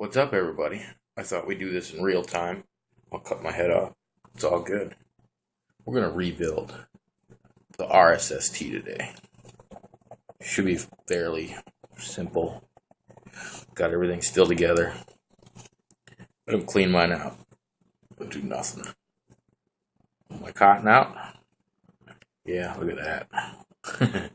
What's up, everybody? I thought we'd do this in real time. I'll cut my head off. It's all good. We're going to rebuild the RSST today. Should be fairly simple. Got everything still together. Let him clean mine out. I'll do nothing. My cotton out? Yeah, look at that.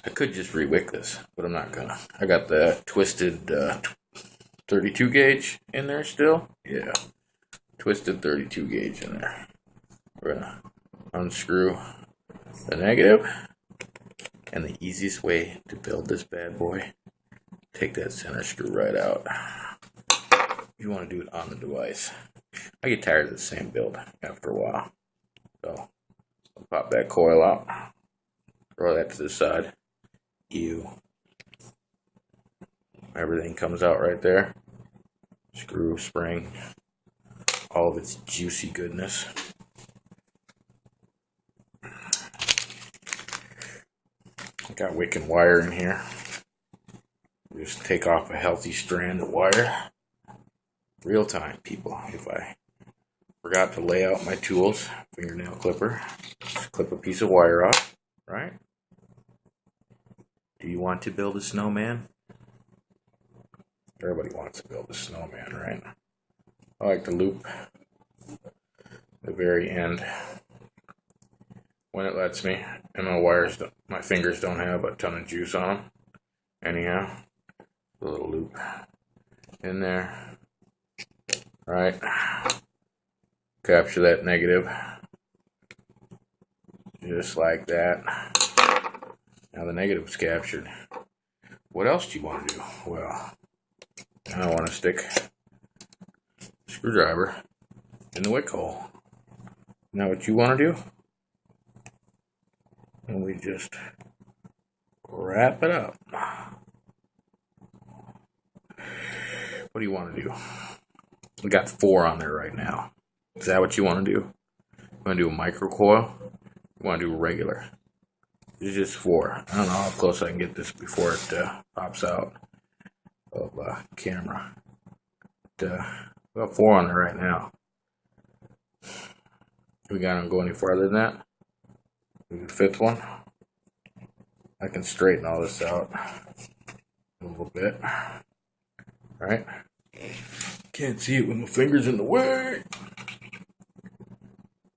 I could just re-wick this, but I'm not gonna. I got the twisted 32 gauge in there still. Yeah, twisted 32 gauge in there. We're gonna unscrew the negative, and the easiest way to build this bad boy, take that center screw right out. You want to do it on the device. I get tired of the same build after a while, so I'll pop that coil out, throw that to the side. Everything comes out right there. Screw, spring, all of its juicy goodness. I got wick and wire in here. Just take off a healthy strand of wire. Real time, people. If I forgot to lay out my tools, fingernail clipper, just clip a piece of wire off, right? Do you want to build a snowman? Everybody wants to build a snowman, right? I like to loop the very end when it lets me, and my fingers don't have a ton of juice on them. Anyhow, a little loop in there, right? Capture that negative, just like that. Now the negative's captured. What else do you want to do? Well, I want to stick a screwdriver in the wick hole. Now what you want to do? And we just wrap it up. What do you want to do? We got 4 on there right now. Is that what you want to do? You want to do a micro coil? You want to do a regular? It's just 4. I don't know how close I can get this before it pops out of camera. But, we got 4 on there right now. We gotta go any farther than that. The 5th one. I can straighten all this out a little bit. Right? Can't see it with my fingers in the way.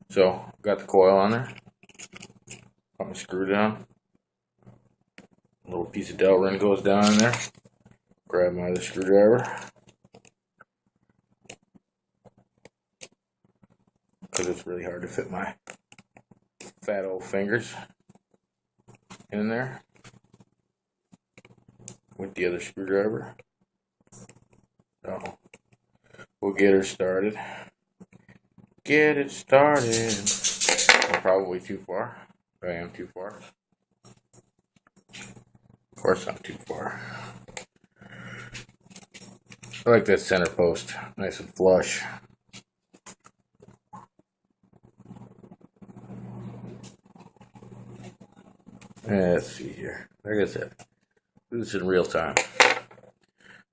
So, got the coil on there. Put my screw down. A little piece of Delrin goes down in there. Grab my other screwdriver. Because it's really hard to fit my fat old fingers in there with the other screwdriver. So, we'll get her started. Get it started. I'm probably too far. I am too far. Of course I'm too far. I like that center post. Nice and flush. Let's see here. Like I said, do this in real time.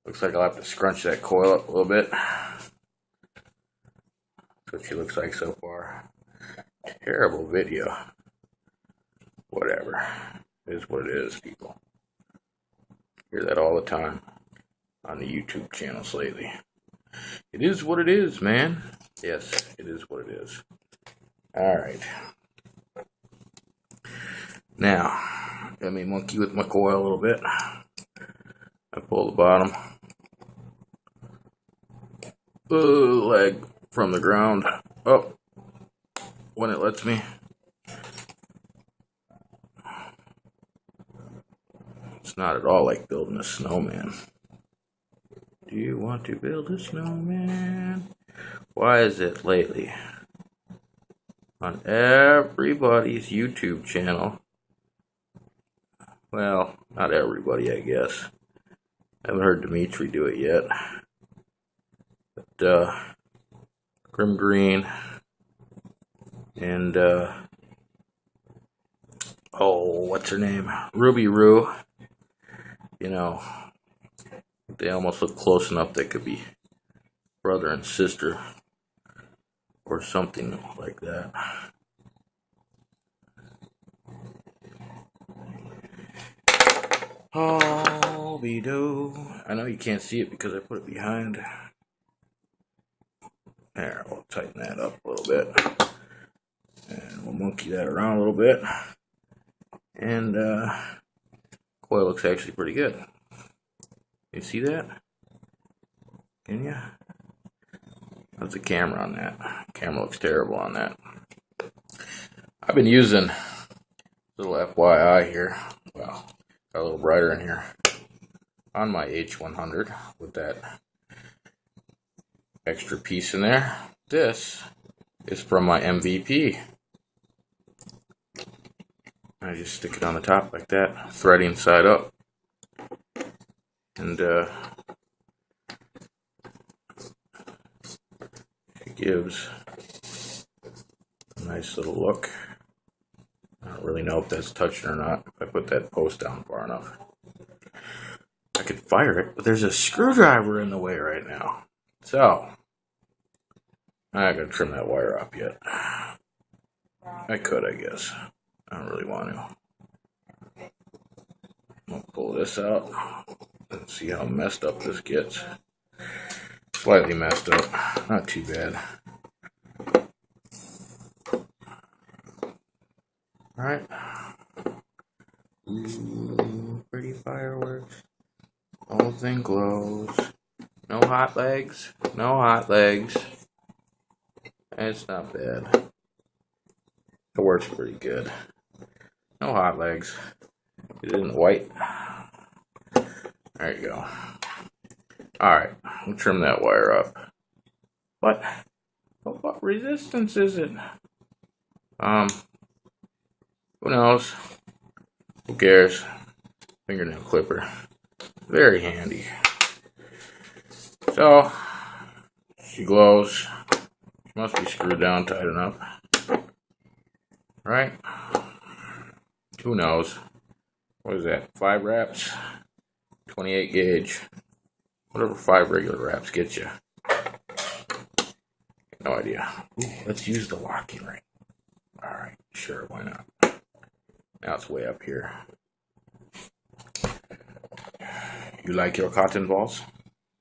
Looks like I'll have to scrunch that coil up a little bit. That's what she looks like so far. Terrible video. Whatever. It is what it is, people. Hear that all the time on the YouTube channels lately. It is what it is, man. Yes, it is what it is. Alright. Now, let me monkey with my coil a little bit. I pull the bottom leg from the ground up when it lets me. It's not at all like building a snowman. Do you want to build a snowman? Why is it lately on everybody's YouTube channel? Well, not everybody, I guess. I haven't heard Dimitri do it yet. But, Grim Green and, what's her name? Ruby Roo. You know, They almost look close enough they could be brother and sister or something like that. Oh, be do. I know you can't see it because I put it behind. There, we'll tighten that up a little bit. And we'll monkey that around a little bit. And coil looks actually pretty good. You see that? Can you? That's the camera on that. Camera looks terrible on that. I've been using little FYI here. Well, got a little brighter in here on my H100 with that extra piece in there. This is from my MVP. I just stick it on the top like that, threading side up, and it gives a nice little look. I don't really know if that's touching or not. If I put that post down far enough, I could fire it, but there's a screwdriver in the way right now. So I'm not gonna trim that wire up yet. I could, I guess. I don't really want to. I'll pull this out and see how messed up this gets. Slightly messed up, not too bad. Alright. Ooh, pretty fireworks. The whole thing glows. No hot legs. No hot legs. It's not bad. It works pretty good. No hot legs. It isn't white. There you go. Alright, we'll trim that wire up. What resistance is it? Who knows? Who cares? Fingernail clipper. Very handy. So, she glows. She must be screwed down tight enough. Right? Who knows? What is that? 5 wraps? 28 gauge. Whatever 5 regular wraps get you. No idea. Ooh, let's use the locking ring. Alright, sure, why not? Now it's way up here. You like your cotton balls?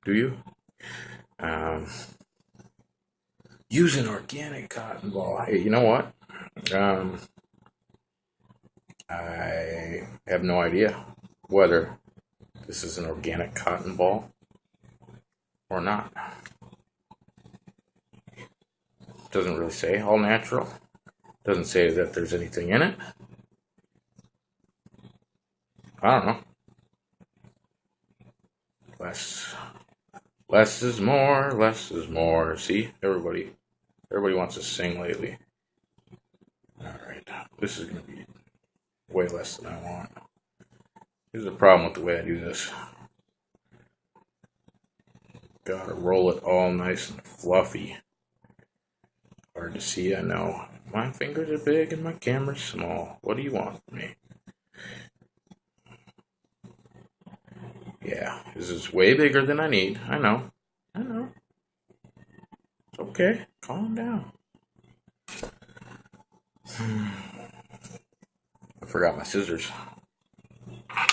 Do you? Use an organic cotton ball. Hey, you know what? I have no idea whether this is an organic cotton ball or not. Doesn't really say. All natural. Doesn't say that there's anything in it. I don't know. Less is more. Less is more. See, everybody wants to sing lately. All right, this is gonna be way less than I want. Here's the problem with the way I do this. Gotta roll it all nice and fluffy. Hard to see, I know. My fingers are big and my camera's small. What do you want from me? Yeah, this is way bigger than I need. I know. It's okay. Calm down. I forgot my scissors. I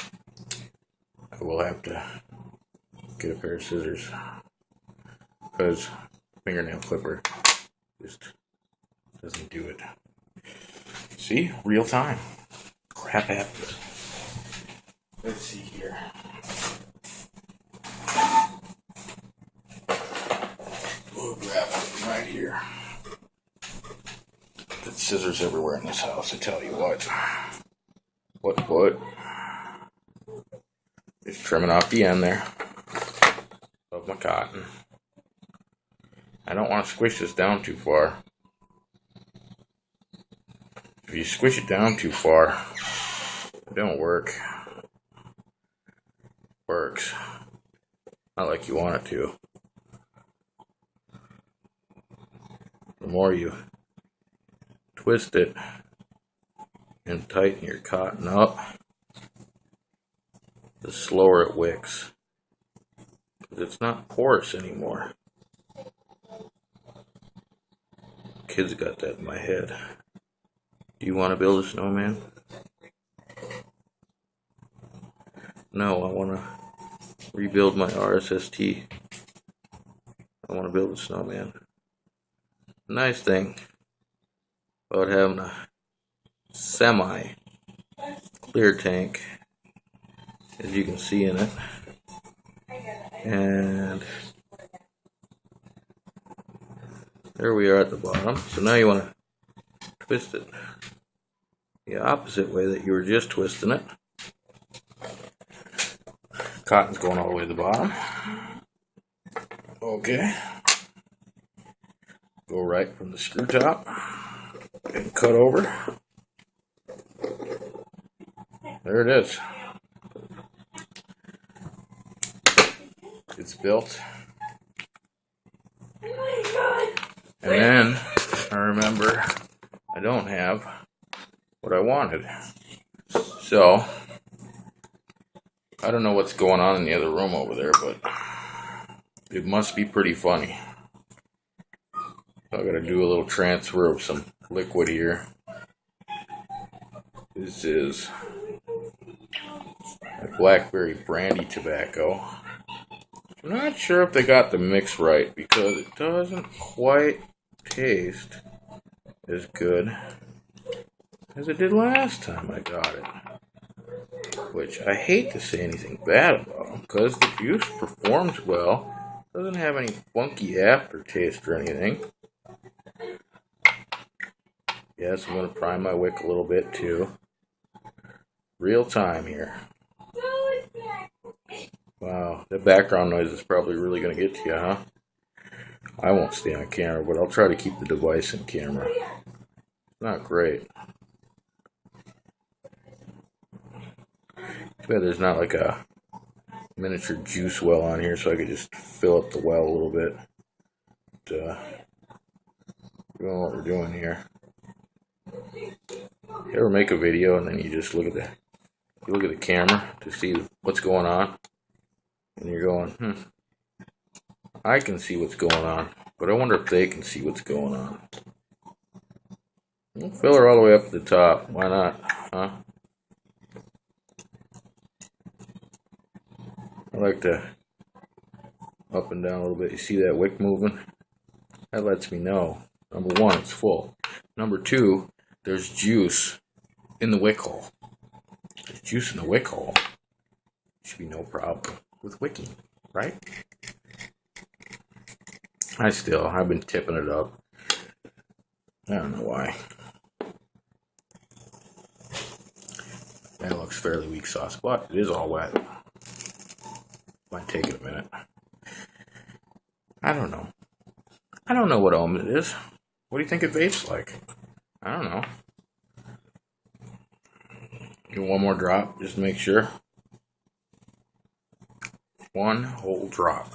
will have to get a pair of scissors because fingernail clipper just doesn't do it. See? Real time. Crap happens. Let's see here. We'll grab it right here. Got scissors everywhere in this house, I tell you what. What? Just trimming off the end there of my cotton. I don't want to squish this down too far. If you squish it down too far, it don't work. Works. Not like you want it to. The more you twist it and tighten your cotton up, the slower it wicks. It's not porous anymore. Kids got that in my head. Do you want to build a snowman? No, I want to rebuild my RSST. I want to build a snowman. Nice thing about having a semi-clear tank, as you can see in it. And there we are at the bottom. So now you want to twist it the opposite way that you were just twisting it. Cotton's going all the way to the bottom. Okay. Go right from the screw top and cut over. There it is. It's built. And then I remember I don't have what I wanted. So I don't know what's going on in the other room over there, but it must be pretty funny. So I gotta do a little transfer of some liquid here. This is a blackberry brandy tobacco. I'm not sure if they got the mix right because it doesn't quite taste as good as it did last time I got it. Which I hate to say anything bad about because the juice performs well. Doesn't have any funky aftertaste or anything. Yes, I'm going to prime my wick a little bit too. Real time here. Wow, the background noise is probably really going to get to you, huh? I won't stay on camera, but I'll try to keep the device in camera. Not great. Too bad there's not like a miniature juice well on here so I could just fill up the well a little bit. But, we don't know what we're doing here. You ever make a video and then you just look at the camera to see what's going on, and you're going, I can see what's going on, but I wonder if they can see what's going on. We'll fill her all the way up to the top. Why not? Huh? I like to up and down a little bit. You see that wick moving? That lets me know. Number one, it's full. Number two, there's juice in the wick hole. There's juice in the wick hole. Should be no problem with wicking, right? I've been tipping it up. I don't know why. That looks fairly weak sauce, but it is all wet. Might take it a minute. I don't know. I don't know what element it is. What do you think it vapes like? I don't know. Do one more drop, just to make sure. One whole drop.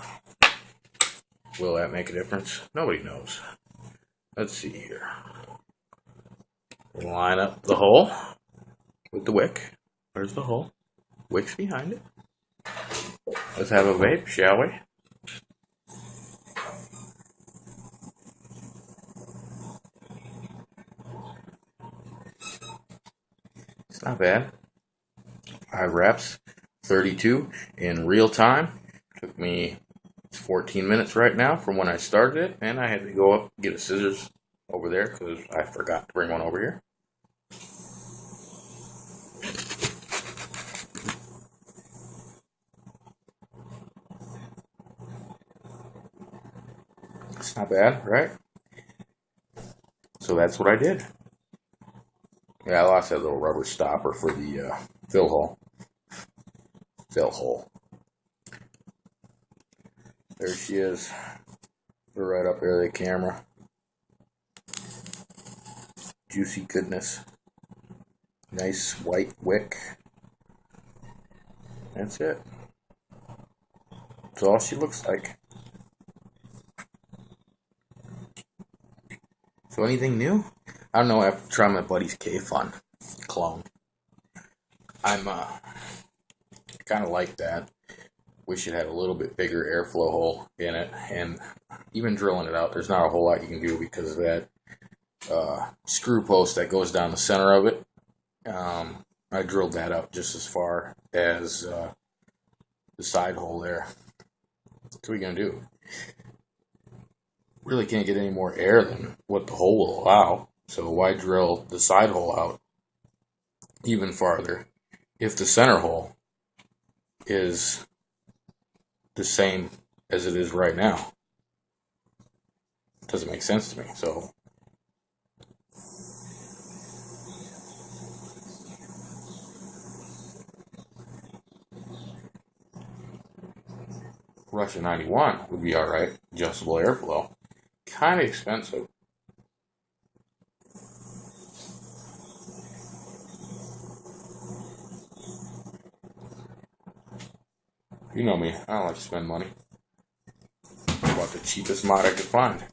Will that make a difference? Nobody knows. Let's see here. We'll line up the hole with the wick. Where's the hole? Wick's behind it. Let's have a vape, shall we? It's not bad. 5 reps, 32 in real time. Took me 14 minutes right now from when I started it, and I had to go up and get a scissors over there because I forgot to bring one over here. It's not bad, right? So that's what I did. Yeah, I lost that little rubber stopper for the fill hole. Fill hole. There she is. We're right up there, the camera. Juicy goodness. Nice white wick. That's it. That's all she looks like. So anything new? I don't know, I have to try my buddy's K-Fun clone. I'm kind of like that. wish it had a little bit bigger airflow hole in it. And even drilling it out, there's not a whole lot you can do because of that screw post that goes down the center of it. I drilled that out just as far as the side hole there. What are we going to do? Really can't get any more air than what the hole will allow. So why drill the side hole out even farther if the center hole is the same as it is right now? It doesn't make sense to me. So Russia 91 would be alright. Adjustable airflow. Kind of expensive. You know me, I don't like to spend money. I bought the cheapest mod I could find.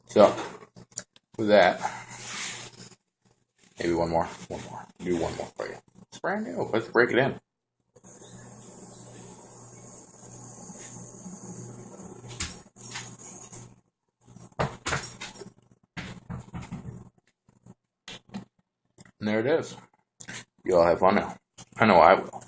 So, with that, maybe one more. Do one more for you. It's brand new. Let's break it in. And there it is. You all have fun now. I know I will.